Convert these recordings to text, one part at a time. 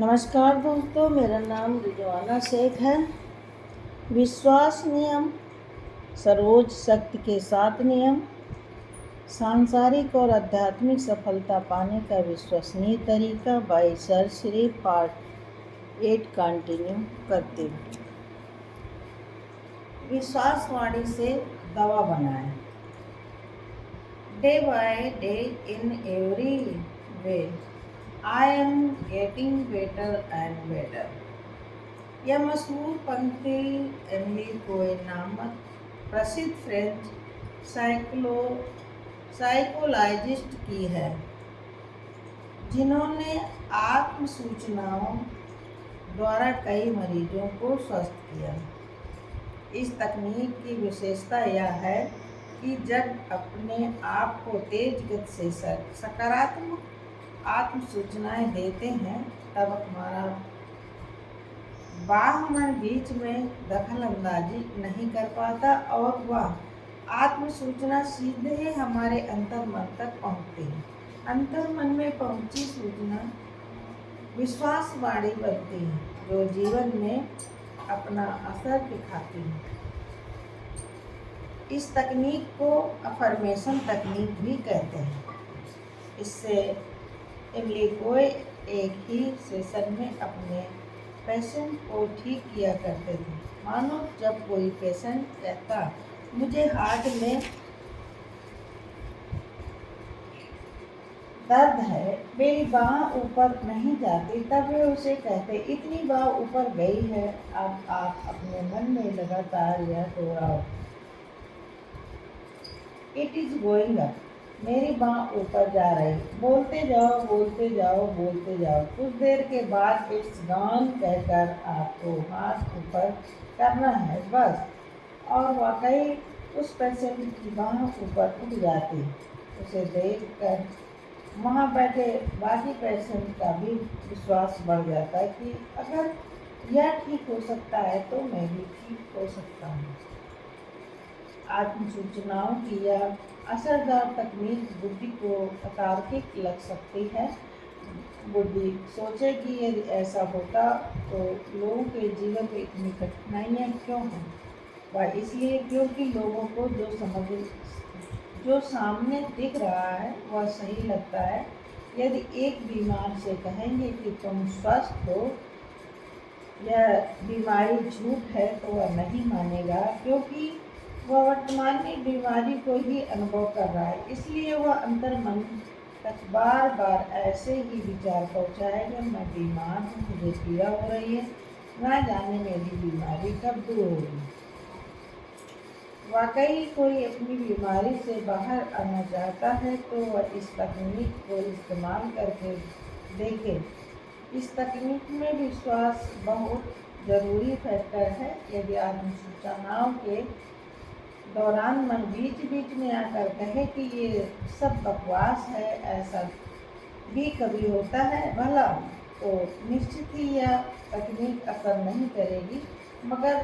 नमस्कार दोस्तों, मेरा नाम रिजवाना शेख है। विश्वास नियम, सरोज शक्ति के 7 नियम, सांसारिक और आध्यात्मिक सफलता पाने का विश्वसनीय तरीका by sir Shri part 8 continue करते हैं। विश्वासवाणी से दवा बनाएं। Day by day in every way I am getting better and better। यह मशहूर पंक्ति एमिली कोए नामक प्रसिद्ध फ्रेंच साइकोलॉजिस्ट की है, जिन्होंने आत्म सूचनाओं द्वारा कई मरीजों को स्वस्थ किया। इस तकनीक की विशेषता यह है कि जब अपने आप को तेज गति से सकारात्मक आत्म सूचनाएं देते हैं, तब हमारा बाह्य बीच में दखल अंदाजी नहीं कर पाता और वह आत्म सूचना सीधे हमारे अंतर मन तक पहुंचती है। अंतर मन में पहुंची सूचना विश्वासवाणी बनती है, जो जीवन में अपना असर दिखाती है। इस तकनीक को अफर्मेशन तकनीक भी कहते हैं। इससे एमिली कोए एक ही सेशन में अपने पेशेंट को ठीक किया करते थे। मानो जब कोई पेशेंट कहता, मुझे हार्ट में दर्द है, मेरी बाँह ऊपर नहीं जाती, तब वे उसे कहते, इतनी बाँह ऊपर गई है। अब आप अपने मन में लगातार यह दोहराओ, इट इज गोइंग अप, मेरी बाँह ऊपर जा रही। बोलते जाओ, बोलते जाओ, बोलते जाओ। कुछ देर के बाद इट्स गॉन कहकर आपको हाथ ऊपर करना है, बस। और वाकई उस पेशेंट की बाँह ऊपर उठ जाती। उसे देखकर वहाँ बैठे बाकी पेशेंट का भी विश्वास बढ़ जाता है कि अगर यह ठीक हो सकता है तो मैं भी ठीक हो सकता हूँ। आत्म सूचनाओं की यह असरदार तकनीक बुद्धि को अतार्किक लग सकती है। बुद्धि सोचे कि यदि ऐसा होता तो लोगों के जीवन में इतनी कठिनाइयाँ क्यों हैं? वह इसलिए क्योंकि लोगों को जो सामने दिख रहा है वह सही लगता है। यदि एक बीमार से कहेंगे कि तुम स्वस्थ हो, यह बीमारी झूठ है, तो वह नहीं मानेगा, क्योंकि वह वर्तमान में बीमारी को ही अनुभव कर रहा है। इसलिए वह अंतर मन तक बार बार ऐसे ही विचार पहुँचाएगा, मैं बीमार हूँ, मुझे पीड़ा हो रही है, ना जाने मेरी बीमारी कब दूर होगी। वाकई कोई अपनी बीमारी से बाहर आना चाहता है तो वह इस तकनीक को इस्तेमाल करके देखे। इस तकनीक में विश्वास बहुत ज़रूरी फैक्टर है। यदि आत्म सूचनाओं के दौरान मन बीच बीच में आकर कहे कि ये सब बकवास है, ऐसा भी कभी होता है भला, तो निश्चित ही यह तकनीक असर नहीं करेगी। मगर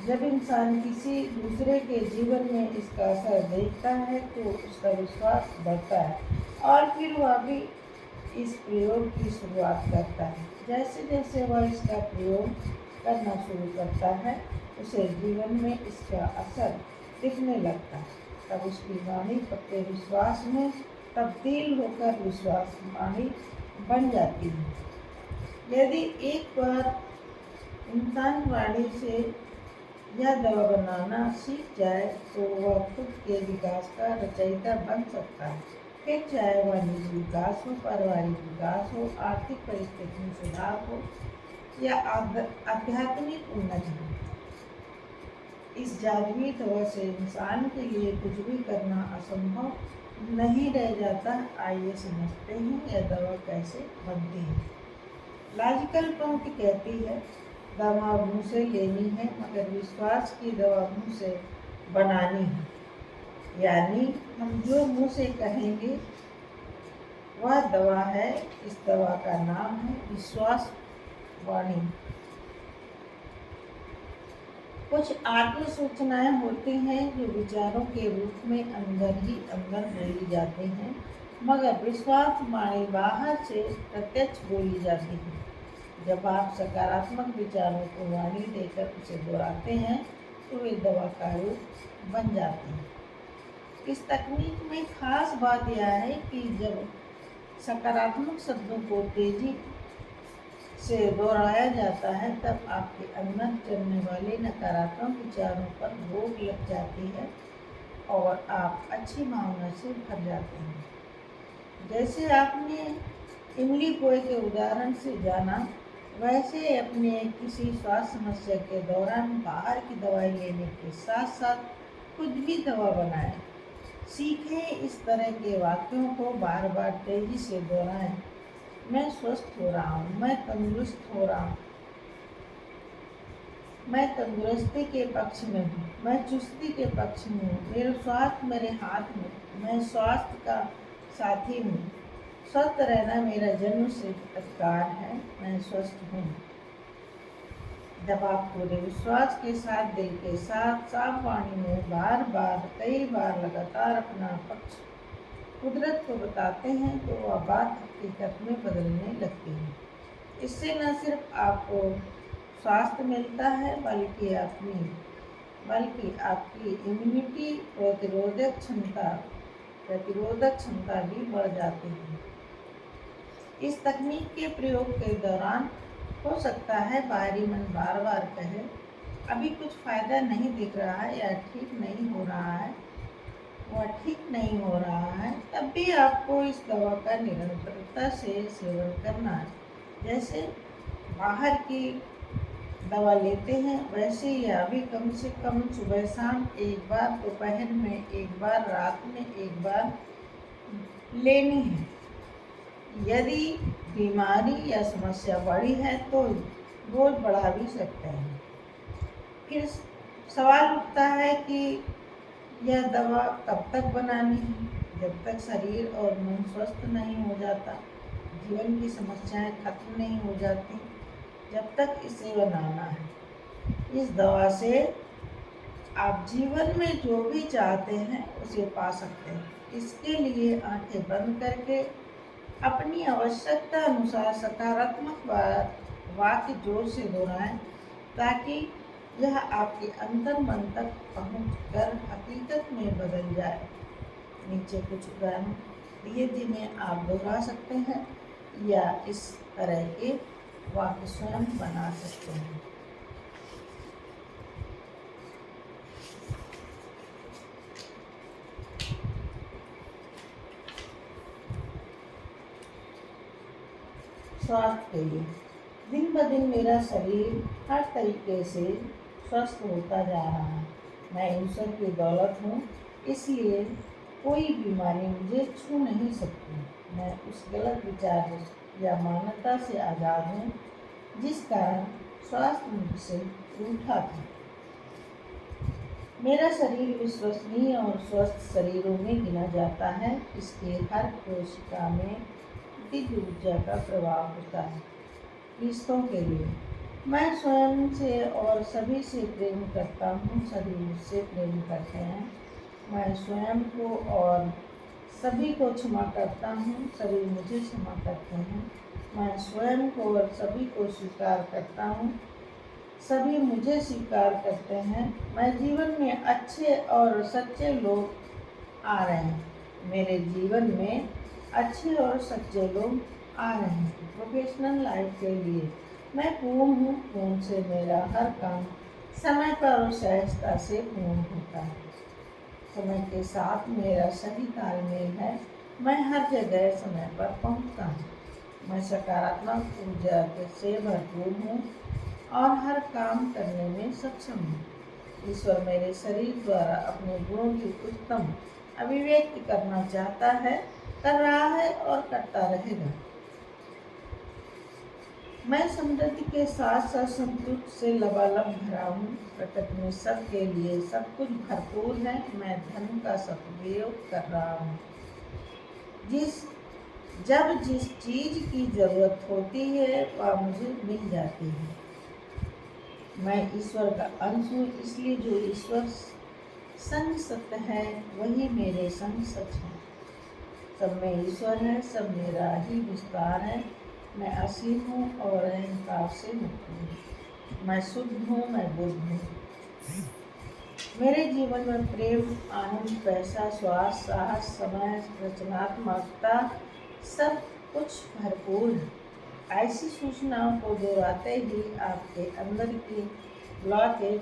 जब इंसान किसी दूसरे के जीवन में इसका असर देखता है तो उसका विश्वास बढ़ता है और फिर वह भी इस प्रयोग की शुरुआत करता है। जैसे जैसे वह इसका प्रयोग करना शुरू करता है, उसे जीवन में इसका असर दिखने लगता है। तब उसकी वाणी पक्के विश्वास में तब्दील होकर विश्वासवाणी बन जाती है। यदि एक बार इंसान वाणी से यह दवा बनाना सीख जाए तो वह खुद के विकास का रचयिता बन सकता है। फिर चाहे वह निजी विकास हो, पारिवारिक विकास हो, आर्थिक परिस्थिति में सुधार हो या आध्यात्मिक उन्नति हो। इस जादुई दवा से इंसान के लिए कुछ भी करना असंभव नहीं रह जाता। आइए समझते हैं यह दवा कैसे बनती है। लॉजिकल पंक्ति कहती है, दवा मुँह से लेनी है, मगर विश्वास की दवा मुँह से बनानी है। यानी हम जो मुँह से कहेंगे वह दवा है। इस दवा का नाम है विश्वास वाणी। कुछ आत्म सूचनाएं होती हैं जो विचारों के रूप में अंदर ही अंदर बोली जाती हैं, मगर विश्वास वाणी बाहर से प्रत्यक्ष बोली जाती है। जब आप सकारात्मक विचारों को वाणी देकर उसे दोहराते हैं तो वे दवा का रूप बन जाते हैं। इस तकनीक में खास बात यह है कि जब सकारात्मक शब्दों को तेजी से दोहराया जाता है तब आपके अंदर चलने वाले नकारात्मक विचारों पर रोक लग जाती है और आप अच्छी भावना से भर जाते हैं। जैसे आपने इमली पोए के उदाहरण से जाना, वैसे अपने किसी स्वास्थ्य समस्या के दौरान बाहर की दवाई लेने के साथ साथ खुद भी दवा बनाएं। सीखें, इस तरह के वाक्यों को बार बार तेजी से दोहराएं। मैं स्वस्थ हो रहा हूँ, मैं तंदुरुस्त हो रहा हूँ, मैं तंदुरुस्ती के पक्ष में हूँ, मैं चुस्ती के पक्ष में हूँ, मेरा स्वास्थ्य मेरे हाथ में, मैं स्वास्थ्य का साथी हूँ, स्वस्थ रहना मेरा जन्म से अधिकार है, मैं स्वस्थ हूँ। जब आप पूरे विश्वास के साथ, दिल के साथ, साफ वाणी में बार बार कई बार लगातार अपना पक्ष कुदरत को बताते हैं तो वह बात हकीकत में बदलने लगती है। इससे न सिर्फ आपको स्वास्थ्य मिलता है बल्कि आपकी इम्यूनिटी प्रतिरोधक क्षमता भी बढ़ जाती है। इस तकनीक के प्रयोग के दौरान हो सकता है बाहरी मन बार बार कहे, अभी कुछ फायदा नहीं दिख रहा है या ठीक नहीं हो रहा है, वह ठीक नहीं हो रहा है, तब भी आपको इस दवा का निरंतरता से सेवन करना है। जैसे बाहर की दवा लेते हैं वैसे ही अभी कम से कम सुबह शाम एक बार, दोपहर में एक बार, रात में एक बार लेनी है। यदि बीमारी या समस्या बड़ी है तो रोज बढ़ा भी सकते हैं। फिर सवाल उठता है कि यह दवा कब तक बनानी है? जब तक शरीर और मन स्वस्थ नहीं हो जाता, जीवन की समस्याएं खत्म नहीं हो जाती, जब तक इसे बनाना है। इस दवा से आप जीवन में जो भी चाहते हैं उसे पा सकते हैं। इसके लिए आंखें बंद करके अपनी आवश्यकता अनुसार सकारात्मक वाक्य जोर से दोहराएं ताकि यह आपके अंतर मन तक पहुंचकर हकीकत में बदल जाए। नीचे कुछ उदाहरण दिए जिन्हें आप दोहरा सकते हैं या इस तरह के वाक्य स्वयं बना सकते हैं। स्वास्थ्य के लिए, दिन ब दिन मेरा शरीर हर तरीके से स्वस्थ होता जा रहा है। मैं ईश्वर की दौलत हूँ, इसलिए कोई बीमारी मुझे छू नहीं सकती। मैं उस गलत विचार या मान्यता से आज़ाद हूँ जिस कारण स्वास्थ्य मुझसे रूठा था। मेरा शरीर विश्वसनीय और स्वस्थ शरीरों में गिना जाता है। इसके हर कोशिका में दिव्य ऊर्जा का प्रभाव होता है। रिश्तों के लिए, मैं स्वयं से और सभी से प्रेम करता हूँ, सभी मुझसे प्रेम करते हैं। मैं स्वयं को और सभी को क्षमा करता हूँ, सभी मुझे क्षमा करते हैं। मैं स्वयं को और सभी को स्वीकार करता हूँ, सभी मुझे स्वीकार करते हैं। मैं जीवन में अच्छे और सच्चे लोग आ रहे हैं। मेरे जीवन में अच्छे और सच्चे लोग आ रहे हैं। प्रोफेशनल लाइफ के लिए, मैं पूर्ण हूँ। पूर्ण से मेरा हर काम समय पर और सहजता से पूर्ण होता है। समय के साथ मेरा सही तालमेल है। मैं हर जगह समय पर पहुँचता हूँ। मैं सकारात्मक ऊर्जा से भरपूर हूँ और हर काम करने में सक्षम हूँ। ईश्वर मेरे शरीर द्वारा अपने गुणों की उत्तम अभिव्यक्ति करना चाहता है, कर रहा है और करता रहेगा। मैं समृद्धि के साथ साथ संतुष्ट से लबालब भरा हूँ। प्रकृति में सबके लिए सब कुछ भरपूर है। मैं धन का सदुपयोग कर रहा हूँ। जब जिस चीज की जरूरत होती है वह मुझे मिल जाती है। मैं ईश्वर का अंश हूँ, इसलिए जो ईश्वर संग सत्य है वही मेरे संग सच है। सब में ईश्वर है, सब मेरा ही विस्तार है। मैं असीम हूँ और अहंकार से मुक्त हूँ। मैं शुद्ध हूँ, मैं बुद्ध हूँ। मेरे जीवन में प्रेम, आनंद, पैसा, स्वास्थ्य, साहस, समय, रचनात्मकता सब कुछ भरपूर है। ऐसी सूचनाओं को दोहराते ही आपके अंदर की ब्लॉकेज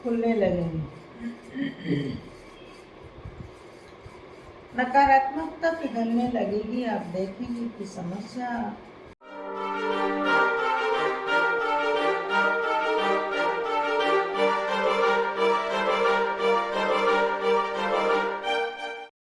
खुलने लगेंगी, नकारात्मकता पिघलने लगेगी। आप देखेंगे कि समस्या